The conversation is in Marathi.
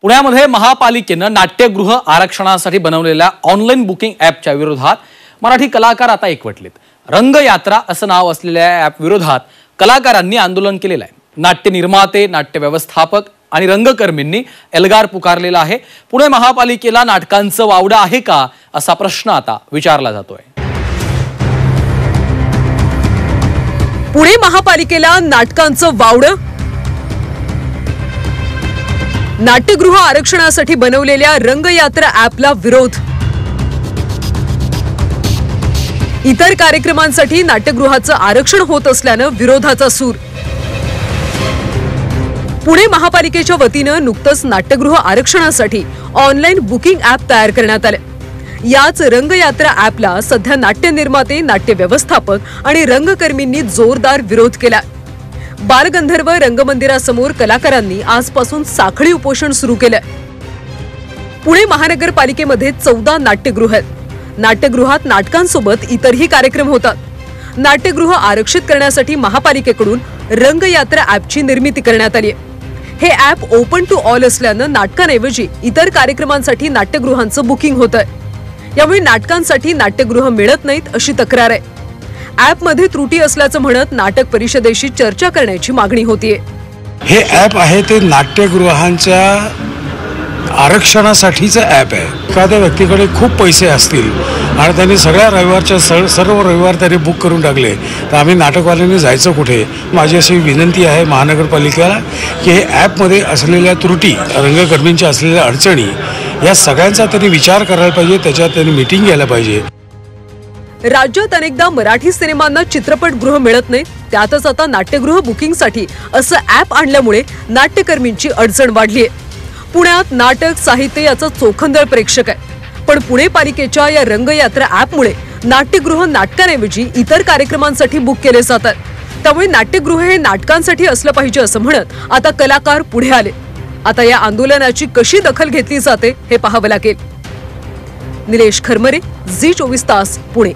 पुण्यामध्ये महापालिकेने नाट्यगृह आरक्षणासाठी बनवलेल्या ऑनलाईन बुकिंग ॲपच्या विरोधात मराठी कलाकार आता एकवटलेत। रंगयात्रा असं नाव असलेल्या ॲप विरोधात कलाकारांनी आंदोलन केलेलं आहे। नाट्य निर्माते, नाट्य व्यवस्थापक आणि रंगकर्मींनी एल्गार पुकारलेला आहे। पुणे महापालिकेला नाटकांचं वावडं आहे का असा प्रश्न आता विचारला जातोय। पुणे महापालिकेला नाटकांचं वावडं? नाट्यगृह आरक्षणासाठी बनवलेल्या रंगयात्रा ॲपला विरोध। इतर कार्यक्रमांसाठी नाट्यगृहाचं आरक्षण होत असल्यानं विरोधाचा सूर। पुणे महापालिकेच्या वतीनं नुकतंच नाट्यगृह आरक्षणासाठी ऑनलाईन बुकिंग ॲप तयार करण्यात आलं। याच रंगयात्रा ॲपला सध्या नाट्य निर्माते, नाट्य व्यवस्थापक आणि रंगकर्मींनी जोरदार विरोध केला। बालगंधर्व रंगमंदिरासमोर कलाकारांनी आजपासून साखळी उपोषण सुरू केलं। पुणे महानगरपालिकेमध्ये 14 नाट्यगृह आहेत। नाट्यगृहात नाटकांसोबत इतरही कार्यक्रम होतात। नाट्यगृह आरक्षित करण्यासाठी महापालिकेकडून रंगयात्रा ॲपची निर्मिती करण्यात आली आहे। हे ॲप ओपन टू ऑल असल्यानं नाटकांऐवजी इतर कार्यक्रमांसाठी नाट्यगृहांचं बुकिंग होतंय। यामुळे नाटकांसाठी नाट्यगृह मिळत नाहीत अशी तक्रार आहे। ॲपमध्ये त्रुटी असल्याचं म्हणत नाटक परिषदेशी चर्चा करण्याची मागणी होतीये। हे ॲप आहे ते नाट्यगृहांच्या आरक्षणासाठीचं ॲप आहे। एखाद्या व्यक्तीकडे खूप पैसे असतील आणि त्यांनी सगळ्या रविवारच्या सर्व रविवार त्यांनी बुक करून टाकले तर आम्ही नाटकवाल्यांनी जायचं कुठे? माझी अशी विनंती आहे महानगरपालिकेला की हे ॲपमध्ये असलेल्या त्रुटी, रंगकर्मींच्या असलेल्या अडचणी या सगळ्यांचा त्यांनी विचार करायला पाहिजे, त्याच्यात त्यांनी मीटिंग घ्यायला पाहिजे। राज्यात अनेकदा मराठी सिनेमांना चित्रपटगृह मिळत नाही, त्यातच आता नाट्यगृह बुकिंगसाठी असं ॲप आणल्यामुळे नाट्यकर्मींची अडचण वाढली आहे। पुण्यात नाटक, साहित्य याचा चोखंदळ प्रेक्षक आहे, पण पुणे पालिकेच्या या रंगयात्रा ॲपमुळे नाट्यगृह नाटकांऐवजी इतर कार्यक्रमांसाठी बुक केले जातात। त्यामुळे नाट्यगृह हे नाटकांसाठी असलं पाहिजे असं म्हणत आता कलाकार पुढे आले। आता या आंदोलनाची कशी दखल घेतली जाते हे पाहावं लागेल। निलेश खरमरे, झी 24 तास, पुणे।